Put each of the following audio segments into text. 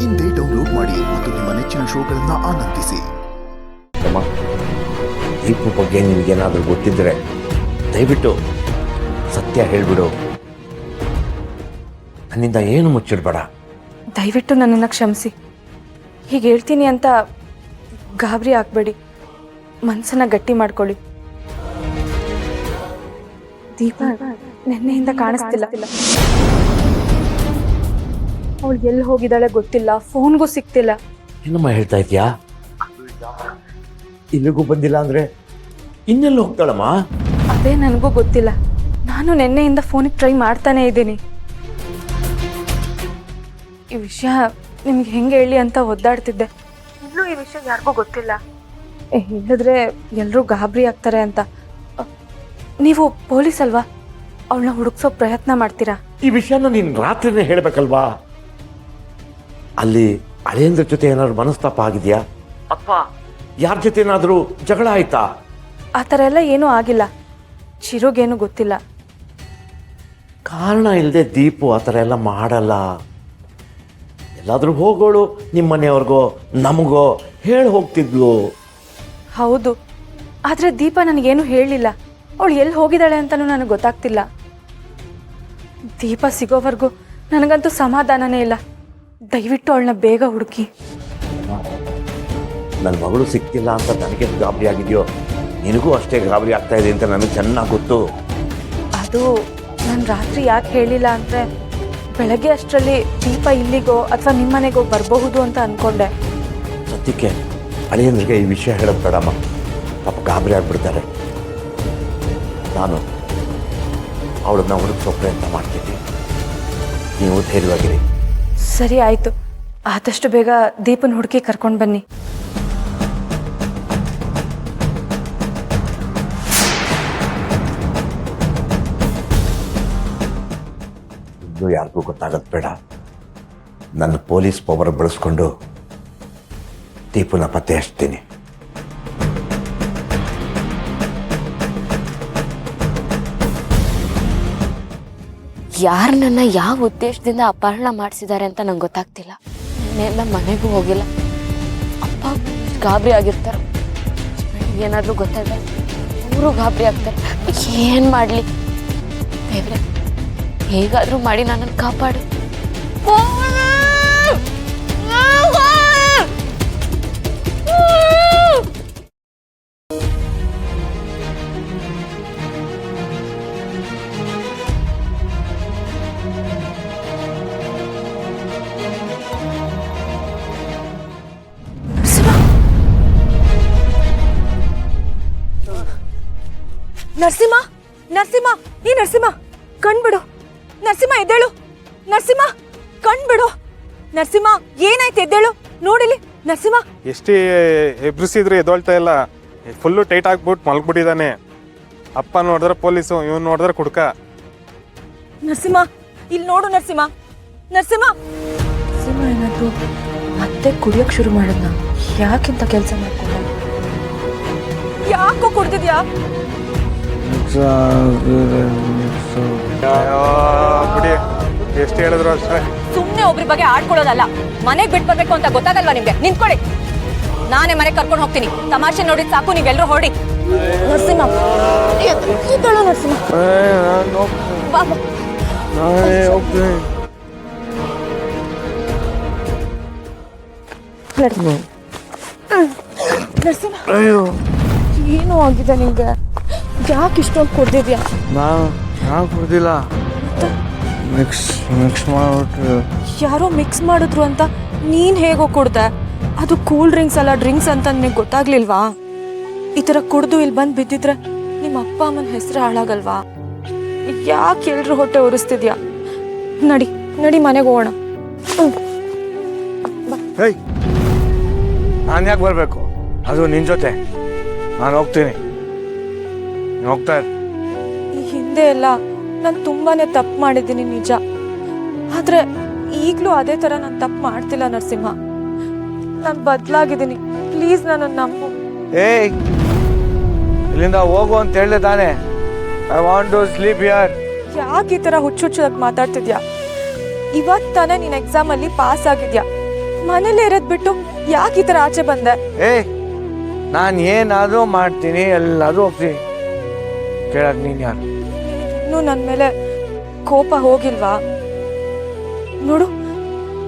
ಇಂದೇ ಡೌನ್ಲೋಡ್ ಮಾಡಿ ಮತ್ತು ನಿಮ್ಮ ನೆಚ್ಚಿನ ಶೋಗಳನ್ನು ಆನಂದಿಸಿ. ದೀಪು ಬಗ್ಗೆ ನಿನಗೇನಾದರೂ ಗೊತ್ತಿದ್ರೆ ದಯವಿಟ್ಟು ಸತ್ಯ ಹೇಳಿಬಿಡು. ನನ್ನಿಂದ ಏನು ಮುಚ್ಚಿಡ್ಬೇಡ. ದಯವಿಟ್ಟು ನನ್ನನ್ನು ಕ್ಷಮಿಸಿ. ಹೀಗೆ ಹೇಳ್ತೀನಿ ಅಂತ ಗಾಬರಿ ಆಗಬೇಡಿ. ಮನಸ್ಸನ್ನ ಗಟ್ಟಿ ಮಾಡ್ಕೊಳ್ಳಿ. ದೀಪ ನೆನ್ನೆಯಿಂದ ಕಾಣಿಸ್ತಿಲ್ಲ. ಅವಳು ಎಲ್ಲಿ ಹೋಗಿದ್ದಾಳೆ ಗೊತ್ತಿಲ್ಲ. ಫೋನ್ಗೂ ಸಿಗ್ತಿಲ್ಲ. ಏನಮ್ಮ ಹೇಳ್ತಾ ಇದೀಯಾ? ಇಲ್ಲಿಗೂ ಬಂದಿಲ್ಲ ಅಂದ್ರೆ ಇನ್ನೆಲ್ಲ ಹೋಗ್ತಾಳಮ್ಮ? ಅದೇ ನನಗೂ ಗೊತ್ತಿಲ್ಲ. ನಾನು ನೆನ್ನೆಯಿಂದ ಫೋನಿಗೆ ಟ್ರೈ ಮಾಡ್ತಾನೆ ಇದ್ದೀನಿ. ಈ ವಿಷಯ ನಿಮ್ಗೆ ಹೆಂಗೆ ಹೇಳಿ ಅಂತ ಒದ್ದಾಡ್ತಿದ್ದೆ. ಇನ್ನೂ ಈ ವಿಷಯ ಯಾರಿಗೂ ಗೊತ್ತಿಲ್ಲ. ಹೇಳಿದ್ರೆ ಎಲ್ಲರೂ ಗಾಬರಿ ಆಗ್ತಾರೆ ಅಂತ. ನೀವು ಪೊಲೀಸ್ ಅಲ್ವಾ? ಅವಳನ್ನ ಹುಡುಕ್ಸೋ ಪ್ರಯತ್ನ ಮಾಡ್ತೀರಾ? ಈ ವಿಷಯನ ನೀನು ರಾತ್ರಿನೇ ಹೇಳ್ಬೇಕಲ್ವಾ? ಅಲ್ಲಿ ಹಳೆಯಂದ್ರ ಜೊತೆ ಏನಾದ್ರು ಮನಸ್ತಾಪ ಆಗಿದೆಯಾ ಅಥವಾ ಯಾರ ಜೊತೆ ಏನಾದರೂ ಜಗಳ ಆಯ್ತಾ? ಆ ಥರ ಎಲ್ಲ ಏನೂ ಆಗಿಲ್ಲ. ಚಿರುಗೇನು ಗೊತ್ತಿಲ್ಲ. ಕಾರಣ ಇಲ್ಲದೆ ದೀಪು ಆ ಥರ ಎಲ್ಲ ಮಾಡಲ್ಲ. ಎಲ್ಲಾದರೂ ಹೋಗೋಳು ನಿಮ್ಮ ಮನೆಯವ್ರಿಗೋ ನಮಗೋ ಹೇಳಿ ಹೋಗ್ತಿದ್ಲು. ಹೌದು, ಆದರೆ ದೀಪ ನನಗೇನು ಹೇಳಿಲ್ಲ. ಅವಳು ಎಲ್ಲಿ ಹೋಗಿದ್ದಾಳೆ ಅಂತಲೂ ನನಗೆ ಗೊತ್ತಾಗ್ತಿಲ್ಲ. ದೀಪ ಸಿಗೋವರೆಗೂ ನನಗಂತೂ ಸಮಾಧಾನನೇ ಇಲ್ಲ. ದಯವಿಟ್ಟು ಅವಳನ್ನ ಬೇಗ ಹುಡುಕಿ. ನನ್ನ ಮಗಳು ಸಿಕ್ತಿಲ್ಲ ಅಂತ ನನಗೆ ಗಾಬರಿ ಆಗಿದೆಯೋ ನಿನಗೂ ಅಷ್ಟೇ ಗಾಬರಿ ಆಗ್ತಾ ಇದೆ ಅಂತ ನನಗೆ ಚೆನ್ನಾಗಿ ಗೊತ್ತು. ಅದು ನಾನು ರಾತ್ರಿ ಯಾಕೆ ಹೇಳಿಲ್ಲ ಅಂದರೆ ಬೆಳಗ್ಗೆ ಅಷ್ಟರಲ್ಲಿ ದೀಪ ಇಲ್ಲಿಗೋ ಅಥವಾ ನಿಮ್ಮ ಮನೆಗೋ ಬರಬಹುದು ಅಂತ ಅಂದ್ಕೊಂಡೆ. ಸದ್ಯಕ್ಕೆ ಅಳಿಯಂದ್ರಿಗೆ ಈ ವಿಷಯ ಹೇಳೋದು ಬೇಡಮ್ಮ. ಪಾಪ ಗಾಬರಿ ಆಗಿಬಿಡ್ತಾರೆ. ನಾನು ಅವಳನ್ನ ಹುಡುಕಿಸೋ ಪ್ರಯತ್ನ ಮಾಡ್ತೀನಿ. ನೀವು ಧೈರ್ಯವಾಗಿರಿ. ಸರಿ, ಆಯಿತು. ಆದಷ್ಟು ಬೇಗ ದೀಪನ ಹುಡುಕಿ ಕರ್ಕೊಂಡು ಬನ್ನಿ. ಇದು ಯಾರಿಗೂ ಗೊತ್ತಾಗೋದು ಬೇಡ. ನನ್ನ ಪೊಲೀಸ್ ಪವರ್ ಬಳಸ್ಕೊಂಡು ದೀಪನ ಪತ್ತೆ ಹಚ್ತೀನಿ. ಯಾರು ನನ್ನ ಯಾವ ಉದ್ದೇಶದಿಂದ ಅಪಹರಣ ಮಾಡಿಸಿದ್ದಾರೆ ಅಂತ ನಂಗೆ ಗೊತ್ತಾಗ್ತಿಲ್ಲ. ನೆನ್ನೆಲ್ಲ ಮನೆಗೂ ಹೋಗಿಲ್ಲ. ಅಪ್ಪ ಗಾಬರಿ ಆಗಿರ್ತಾರೆ. ಏನಾದರೂ ಗೊತ್ತಾಗ ಅವರು ಗಾಬರಿ ಆಗ್ತಾರೆ. ಏನು ಮಾಡಲಿ ದೇವ್ರೆ, ಹೇಗಾದರೂ ಮಾಡಿ ನನ್ನನ್ನು ಕಾಪಾಡು. ನರಸಿಂಹ, ನರಸಿಂಹ, ಈ ನರಸಿಂಹ ಕಣ್ಬಿಡು. ನರಸಿಂಹ ಎದ್ದೇಳು. ನರಸಿಂಹ ಕಣ್ಬಿಡು. ನರಸಿಂಹ ಏನಾಯ್ತು? ಎದ್ದೇಳು, ನೋಡಿಲಿ. ನರಸಿಂಹ ಎಷ್ಟೇ ಎಬ್ರಿಸಿದ್ರು ಎದೊಳ್ತಾ ಇಲ್ಲ. ಫುಲ್ಲು ಟೈಟ್ ಆಗ್ಬಿಟ್ಟು ಮಲ್ಗ್ಬಿಟ್ಟಿದ್ದಾನೆ. ಅಪ್ಪ ನೋಡಿದ್ರೆ ಪೊಲೀಸು, ಇವನು ನೋಡಿದ್ರೆ ಕುಡ್ಕ. ನರಸಿಂಹ ಇಲ್ಲಿ ನೋಡು. ನರಸಿಂಹ, ನರಸಿಂಹ, ನರಸಿಂಹ ಏನಾದ್ರು ಮತ್ತೆ ಕುಡಿಯೋಕ್ ಶುರು ಮಾಡಿದ್ನ? ಯಾಕಿಂತ ಕೆಲಸ ಮಾಡ್ಕೊಂಡ? ಯಾಕೋ ಕುಡ್ದಿದ್ಯಾ? ಬಿಡಿ, ಎಷ್ಟು ಹೇಳಿದ್ರು ಅಷ್ಟೇ. ಸುಮ್ಮನೆ ಒಬ್ರ ಬಗ್ಗೆ ಆಡ್ಕೊಳ್ಳೋದಲ್ಲ. ಮನೆಗೆ ಬಿಟ್ಟು ಬರ್ಬೇಕು ಅಂತ ಗೊತ್ತಾಗಲ್ವಾ ನಿಮ್ಗೆ? ನಿಂತ್ಕೊಳ್ಳಿ, ನಾನೇ ಮನೆಗೆ ಕರ್ಕೊಂಡು ಹೋಗ್ತೀನಿ. ತಮಾಷೆ ನೋಡಿದ್ ಸಾಕು, ನೀವೆಲ್ಲರೂ ಹೊಡಿ. ನರಸಿಂಹ ನರಸಿಂಹ ನರಸಿಂಹ, ಏನು ಆಗಿದೆ ನಿಂಗೆ? ಯಾಕೆ ಇಷ್ಟೊಂದು ಕುಡ್ದಿದ್ಯಾ? ನಾನು ಕುಡ್ದಿಲ್ಲ. ಮಿಕ್ಸ್ ಮಾಡ್ಬಿಟ್ಟು ಯಾರೋ ಮಿಕ್ಸ್ ಮಾಡಿದ್ರು ಅಂತ ನೀನ್ ಹೇಗೋ ಕುಡ್ದೆ? ಅದು ಕೂಲ್ ಡ್ರಿಂಕ್ಸ್ ಅಲ್ಲ, ಡ್ರಿಂಕ್ಸ್ ಅಂತ ನಿನಗೆ ಗೊತ್ತಾಗ್ಲಿಲ್ವಾ? ಈ ಥರ ಕುಡ್ದು ಇಲ್ಲಿ ಬಂದು ಬಿದ್ದಿದ್ರೆ ನಿಮ್ಮ ಅಪ್ಪ ಅಮ್ಮನ ಹೆಸರು ಹಾಳಾಗಲ್ವಾ? ಯಾಕೆ ಎಲ್ರು ಹೊಟ್ಟೆ ಉರಿಸ್ತಿದ್ಯಾ? ನಡಿ ನಡಿ, ಮನೆಗೆ ಹೋಗೋಣ. ನಾನು ಯಾಕೆ ಬರಬೇಕು? ಅದು ನಿನ್ನ ಜೊತೆ ನಾನು ಹೋಗ್ತೀನಿ. ಹೋಗ್ತಾ ಈ ಹಿಂದೆ ಎಲ್ಲ ನಾನು ತುಂಬಾನೇ ತಪ್ಪು ಮಾಡಿದ್ದೀನಿ, ನಿಜ. ಆದ್ರೆ ಈಗಲೂ ಅದೇ ಥರ ನಾನು ತಪ್ಪು ಮಾಡ್ತಿಲ್ಲ ನರಸಿಂಹ. ನಾನು ಬದಲಾಗಿದ್ದೀನಿ. ಪ್ಲೀಸ್ ನನ್ನನ್ನು ನಂಬು. ಇಲ್ಲಿಂದ ಹೋಗು ಅಂತ ಹೇಳಿದೆ ತಾನೆ. I want to sleep here. ಯಾಕೆ ಈ ಥರ ಹುಚ್ಚುಚ್ಚಾಗಿ ಮಾತಾಡ್ತಿದ್ಯಾ? ಇವತ್ತು ತಾನೇ ನೀನು ಎಕ್ಸಾಮಲ್ಲಿ ಪಾಸ್ ಆಗಿದ್ಯಾ. ಮನೇಲೇ ಇರೋದ್ ಬಿಟ್ಟು ಯಾಕೆ ಈ ತರ ಆಚೆ ಬಂದೆ? ನಾನು ಏನಾದರೂ ಮಾಡ್ತೀನಿ, ಎಲ್ಲಾದರೂ ಹೋಗ್ತೀನಿ. ಕೇಳಕ್ ನೀನು ಯಾರು? ಇನ್ನೂ ನನ್ನ ಮೇಲೆ ಕೋಪ ಹೋಗಿಲ್ವಾ? ನೋಡು,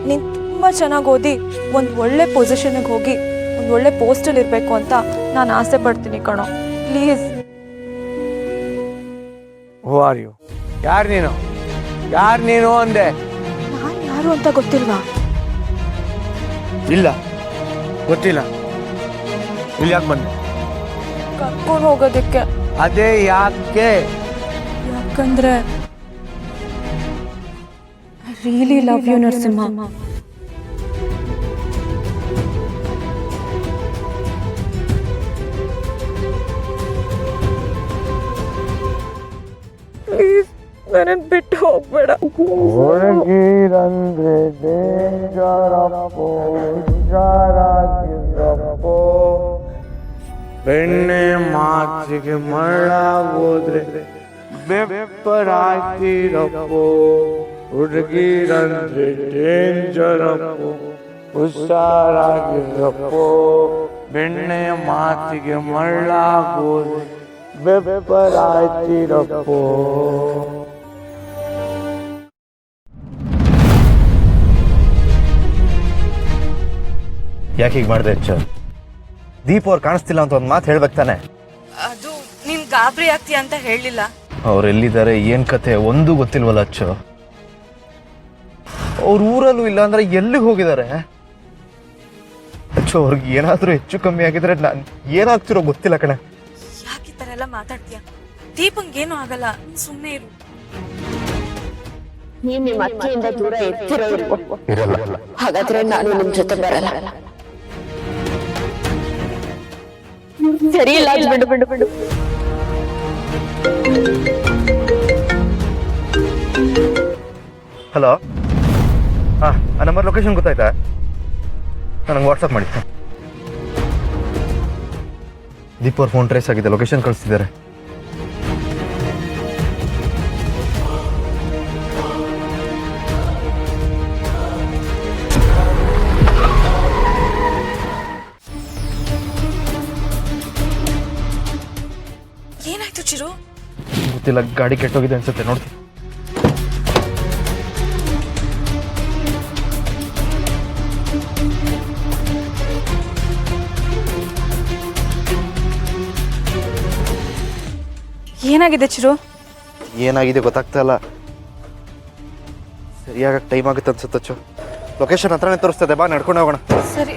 ನೀನ್ ತುಂಬಾ ಚೆನ್ನಾಗಿ ಓದಿ ಒಂದು ಒಳ್ಳೆ ಪೊಸಿಷನ್ಗೆ ಹೋಗಿ ಒಂದು ಒಳ್ಳೆ ಪೋಸ್ಟಲ್ಲಿ ಇರಬೇಕು ಅಂತ ನಾನು ಆಸೆ ಪಡ್ತೀನಿ ಕಣೋ. ಪ್ಲೀಸ್. Who are you? ಯಾರು ನೀನು? ಯಾರು ನೀನು ಅಂದೆ? ನಾನು ಯಾರು ಅಂತ ಗೊತ್ತಿಲ್ವಾ? ಇಲ್ಲ, ಗೊತ್ತಿಲ್ಲ. ಇಲ್ಲಿ ಯಾಕೆ ಬಂದೆ? ಕರ್ಕೊಂಡು ಹೋಗೋದಕ್ಕೆ. ಅದೇ ಯಾಕೆ? ಯಾಕಂದ್ರೆ I really love you Narasimha. Please ನನ್ನ ಬಿಟ್ಟು ಹೋಗ್ಬೇಡ. ಹೊರಗಿರಂದ್ರೆ ಡೇಂಜರಪ್ಪೋ, ಹುಷಾರಾಗಿರಪ್ಪೋ. ಬೆಣ್ಣೆ ಮಾತಿಗೆ ಮಳ್ಳಾಗೋದ್ರೆ ಬೆಪ್ಪರಾಗಿರಪ್ಪೋ. ಹುಡುಗಿರಂದ್ರೆ ಡೇಂಜರಪ್ಪೋ, ಹುಷಾರಾಗಿರಪ್ಪೋ. ಬೆಣ್ಣೆ ಮಾತಿಗೆ ಮಳ್ಳಾಗೋದ್ರೆ ಬೆಪ್ಪರಾಗಿರಪ್ಪೋ. ಯಾಕೆ ಹೀಗೆ ಮಾಡಿದೆ ಹೆಚ್ಚು? ದೀಪ್ ಅವ್ರು ಕಾಣಿಸ್ತಿಲ್ಲ ಅಂತ ಒಂದು ಮಾತು ಹೇಳ್ಬೇಕು ತಾನೆ? ಅದು ನೀನ್ ಗಾಬರಿ ಆಗ್ತೀಯ ಅಂತ ಹೇಳಿಲ್ಲ. ಅವ್ರು ಎಲ್ಲಿದ್ದಾರೆ, ಏನು ಕತೆ ಒಂದು ಗೊತ್ತಿಲ್ವಲ್ಲ ಅಚ್ಚು. ಅವ್ರ ಊರಲ್ಲೂ ಇಲ್ಲ ಅಂದ್ರೆ ಎಲ್ಲಿಗೆ ಹೋಗಿದ್ದಾರೆ ಅಚ್ಚು? ಅವ್ರಿಗೆ ಏನಾದರೂ ಹೆಚ್ಚು ಕಮ್ಮಿ ಆಗಿದ್ರೆ ನಾನು ಏನಾಗ್ತಿರೋ ಗೊತ್ತಿಲ್ಲ ಕಣೆ. ಯಾಕೆ ಈ ಥರ ಎಲ್ಲ ಮಾತಾಡ್ತೀಯ? ದೀಪಂಗೇನು ಆಗಲ್ಲ, ಸುಮ್ಮನೆ ಇರು. ನೀನ್ ನಿಮ್ಮ ಅತ್ತೆಯಿಂದ ದೂರ ಇರಲ್ಲ. ಹಾಗಾದ್ರೆ ನಾನು ನಿಮ್ ಜೊತೆ ಬರಲ್ಲ. ಸರಿ ಇಲ್ಲ, ಬಿಡು ಬಿಡು ಬಿಡು. ಹಲೋ, ಹಾಂ, ಆ ನಂಬರ್ ಲೊಕೇಶನ್ ಗೊತ್ತಾಯ್ತಾ? ನನಗೆ ವಾಟ್ಸಪ್ ಮಾಡಿ. ದೀಪ್ ಅವ್ರ ಫೋನ್ ಟ್ರೇಸ್ ಆಗಿದೆ, ಲೊಕೇಶನ್ ಕಳಿಸ್ತಿದ್ದಾರೆ. ಏನಾಯ್ತು ಚಿರು? ಗೊತ್ತಿಲ್ಲ, ಗಾಡಿ ಕೆಟ್ಟೋಗಿದೆ ಅನ್ಸುತ್ತೆ, ನೋಡ್ತೀನಿ. ಏನಾಗಿದೆ ಚಿರು? ಏನಾಗಿದೆ ಗೊತ್ತಾಗ್ತಾ ಇಲ್ಲ. ಸರಿಯಾಗಿ ಟೈಮ್ ಆಗುತ್ತೆ ಅನ್ಸುತ್ತೆ ಅಚ್ಚು. ಲೊಕೇಶನ್ ಹತ್ರನೇ ತೋರಿಸ್ತದೆ, ಬಾ ನಡ್ಕೊಂಡು ಹೋಗೋಣ. ಸರಿ.